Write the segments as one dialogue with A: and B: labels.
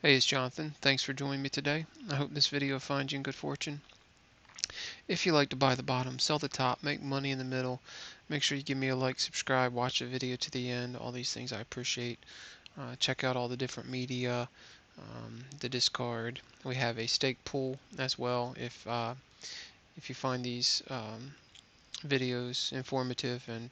A: Hey, it's Jonathan. Thanks for joining me today. I hope this video finds you in good fortune. If you like to buy the bottom, sell the top, make money in the middle, make sure you give me a like, subscribe, watch the video to the end. All these things I appreciate. Check out all the different media, the Discord. We have a stake pool as well. If you find these videos informative and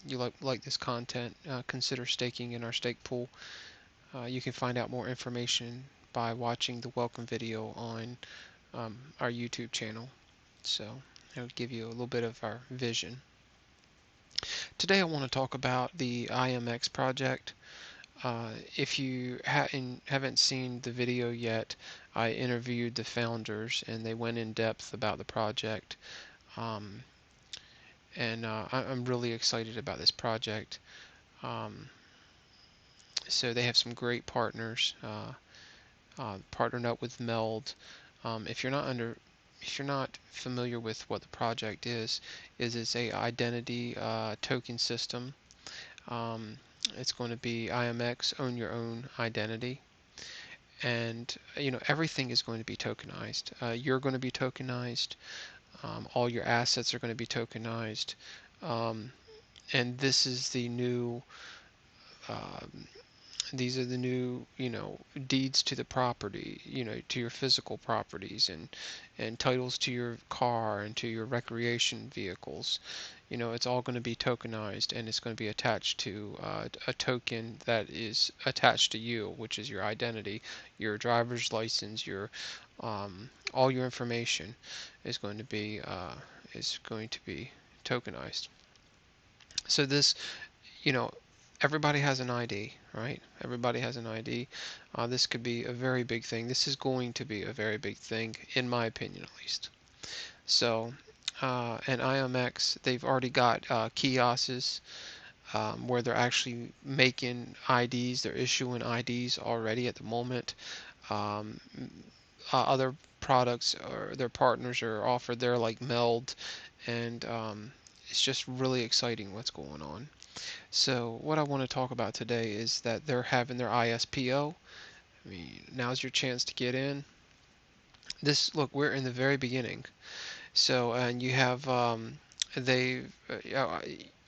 A: you like this content, consider staking in our stake pool. You can find out more information by watching the welcome video on our YouTube channel. So it'll give you a little bit of our vision. Today I want to talk about the IAMX project. If you haven't seen the video yet, I interviewed the founders and they went in depth about the project. Um, and I'm really excited about this project. Um, so they have some great partners. Partnered up with MELD. If you're not familiar with what the project is it's a identity token system. Um, it's going to be IMX, own your own identity, and everything is going to be tokenized. You're going to be tokenized. All your assets are going to be tokenized, um, and this is the new. Um, these are the new, deeds to the property, to your physical properties and titles to your car and to your recreation vehicles. It's all going to be tokenized and it's going to be attached to a token that is attached to you, which is your identity, your driver's license, your all your information is going to be tokenized. So this, you know, everybody has an ID, right? Everybody has an ID. This could be a very big thing. This is going to be a very big thing, in my opinion, at least. So, and IMX, they've already got kiosks where they're actually making IDs. They're issuing IDs already at the moment. Um, Other products or their partners are offered there, like MELD, and it's just really exciting what's going on. So what I want to talk about today is that they're having their ISPO. I mean, now's your chance to get in. Look, we're in the very beginning. So, and you have, they,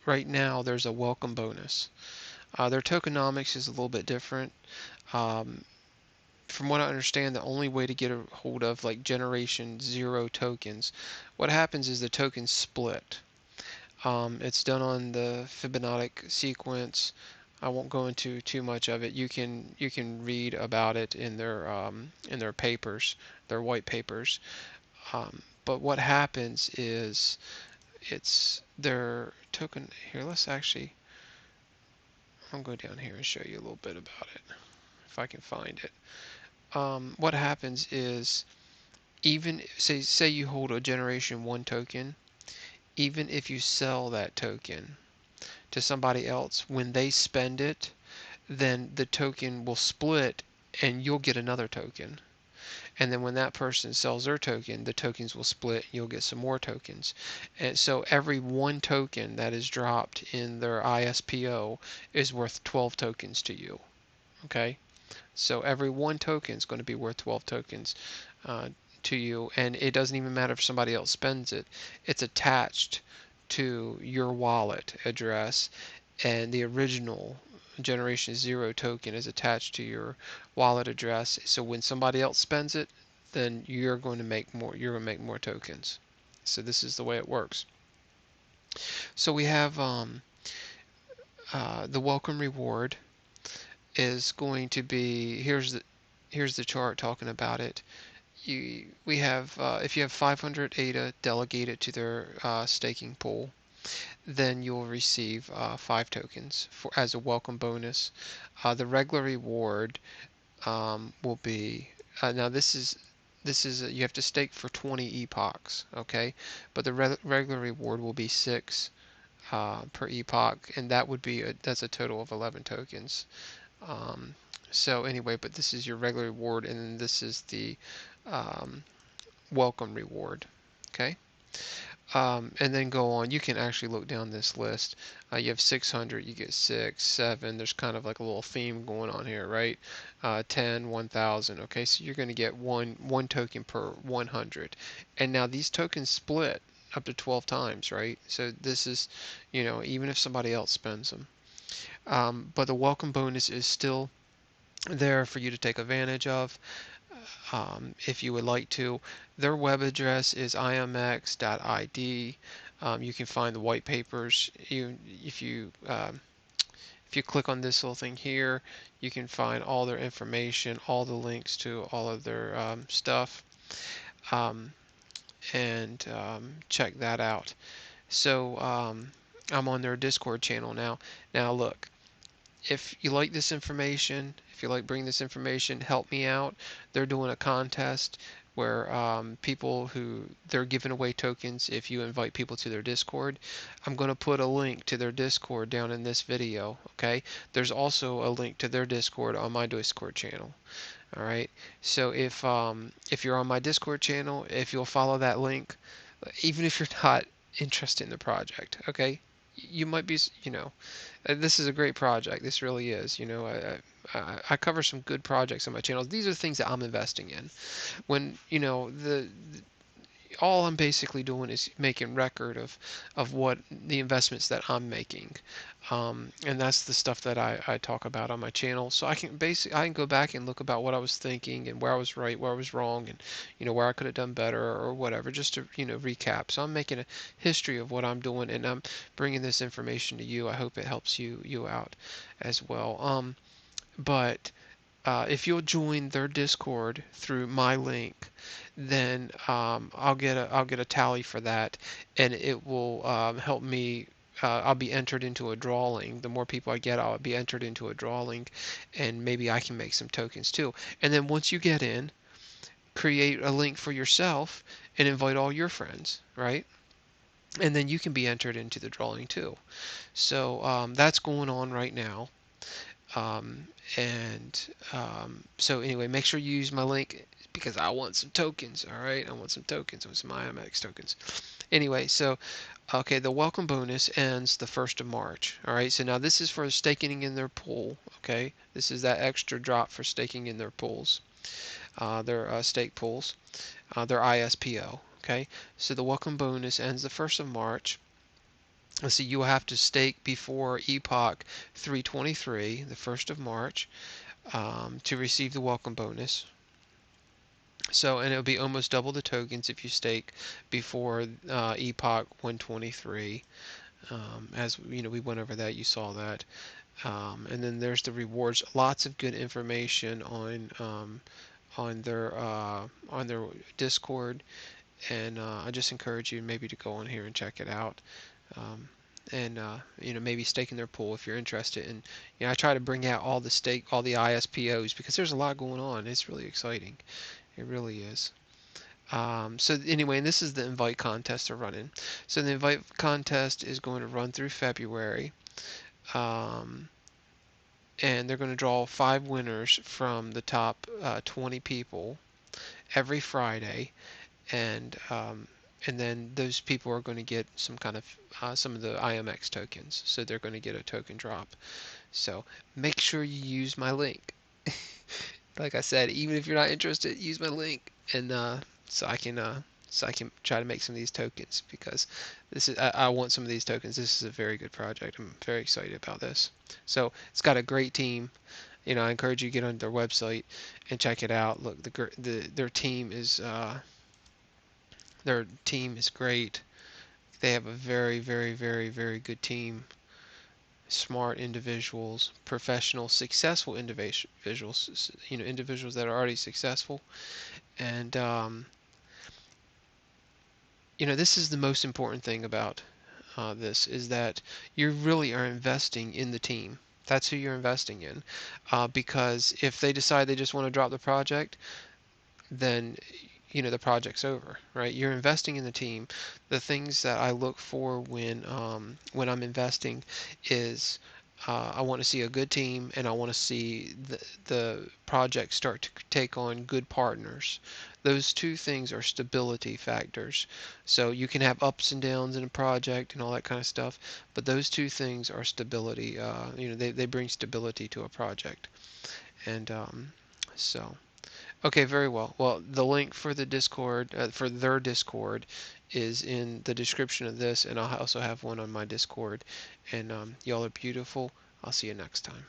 A: right now there's a welcome bonus. Their tokenomics is a little bit different. Um, from what I understand, the only way to get a hold of like generation zero tokens, what happens is the tokens split. It's done on the Fibonacci sequence. I won't go into too much of it. You can read about it in their papers, their white papers. But what happens is it's their token. Here, let's actually. I'll go down here and show you a little bit about it if I can find it. What happens is even say you hold a generation one token, even if you sell that token to somebody else, when they spend it, then the token will split and you'll get another token. And then when that person sells their token, the tokens will split, you'll get some more tokens. And so every one token that is dropped in their ISPO is worth 12 tokens to you. Okay? So every one token is going to be worth 12 tokens to you, and it doesn't even matter if somebody else spends it. It's attached to your wallet address, and the original generation zero token is attached to your wallet address. So when somebody else spends it, then you're going to make more. You're going to make more tokens. So this is the way it works. So we have the welcome reward is going to be here's the chart talking about it. We have if you have 500 ADA delegated to their staking pool, then you'll receive 5 tokens as a welcome bonus. The regular reward will be now this is you have to stake for 20 epochs, okay? But the regular reward will be 6 per epoch, and that's a total of 11 tokens. Um, so anyway, but this is your regular reward, and then this is the um, welcome reward. Okay. And then go on. You can actually look down this list. You have 600, you get 6, 7. There's kind of like a little theme going on here, right? 10, 1000. Okay, so you're going to get one token per 100. And now these tokens split up to 12 times, right? So this is, even if somebody else spends them. But the welcome bonus is still there for you to take advantage of. If you would like to. Their web address is IAMX.id. You can find the white papers. If you click on this little thing here, you can find all their information, all the links to all of their stuff, um, and check that out. So I'm on their Discord channel now. Now look, if you like this information, if you like bringing this information, help me out. They're doing a contest where they're giving away tokens if you invite people to their Discord. I'm going to put a link to their Discord down in this video, okay? There's also a link to their Discord on my Discord channel. All right. So if you're on my Discord channel, if you'll follow that link, even if you're not interested in the project, okay, you might be, this is a great project. This really is. I cover some good projects on my channel. These are things that I'm investing in. When all I'm basically doing is making record of what the investments that I'm making, and that's the stuff that I talk about on my channel. So I can go back and look about what I was thinking and where I was right, where I was wrong, and where I could have done better or whatever, just to recap. So I'm making a history of what I'm doing, and I'm bringing this information to you. I hope it helps you out as well. But if you'll join their Discord through my link, then I'll get a tally for that, and it will help me. I'll be entered into a drawing. The more people I get, I'll be entered into a drawing, and maybe I can make some tokens too. And then once you get in, create a link for yourself and invite all your friends, right? And then you can be entered into the drawing too. So that's going on right now. Um, so anyway, make sure you use my link because I want some tokens. All right, I want some tokens. I want some IAMX tokens. Anyway, so okay, the welcome bonus ends the 1st of March. All right, so now this is for staking in their pool. Okay, this is that extra drop for staking in their pools, their stake pools, their ISPO. Okay, so the welcome bonus ends the 1st of March. Let's see, you will have to stake before Epoch 323, the 1st of March, to receive the welcome bonus. So, and it'll be almost double the tokens if you stake before Epoch 123. As we went over that, you saw that. And then there's the rewards. Lots of good information on their Discord, and I just encourage you maybe to go on here and check it out. Um, and maybe stake in their pool if you're interested. And I try to bring out all the ISPOs because there's a lot going on. It's really exciting. It really is. So anyway, and this is the invite contest they're running. So the invite contest is going to run through February, and they're going to draw 5 winners from the top 20 people every Friday, and then those people are going to get some of the IAMX tokens. So they're going to get a token drop. So make sure you use my link. Like I said, even if you're not interested, use my link, and so I can try to make some of these tokens because I want some of these tokens. This is a very good project. I'm very excited about this. So it's got a great team. I encourage you to get on their website and check it out. Look, their team is great. They have a very, very, very, very good team. Smart individuals, professional, successful individuals. Individuals that are already successful, and this is the most important thing about this is that you really are investing in the team. That's who you're investing in, because if they decide they just want to drop the project, then the project's over, right? You're investing in the team. The things that I look for when I'm investing is I want to see a good team, and I want to see the project start to take on good partners. Those two things are stability factors. So you can have ups and downs in a project and all that kind of stuff, but those two things are stability. They bring stability to a project. And so, okay, very well. Well, the link for the Discord, for their Discord, is in the description of this, and I'll also have one on my Discord. And y'all are beautiful. I'll see you next time.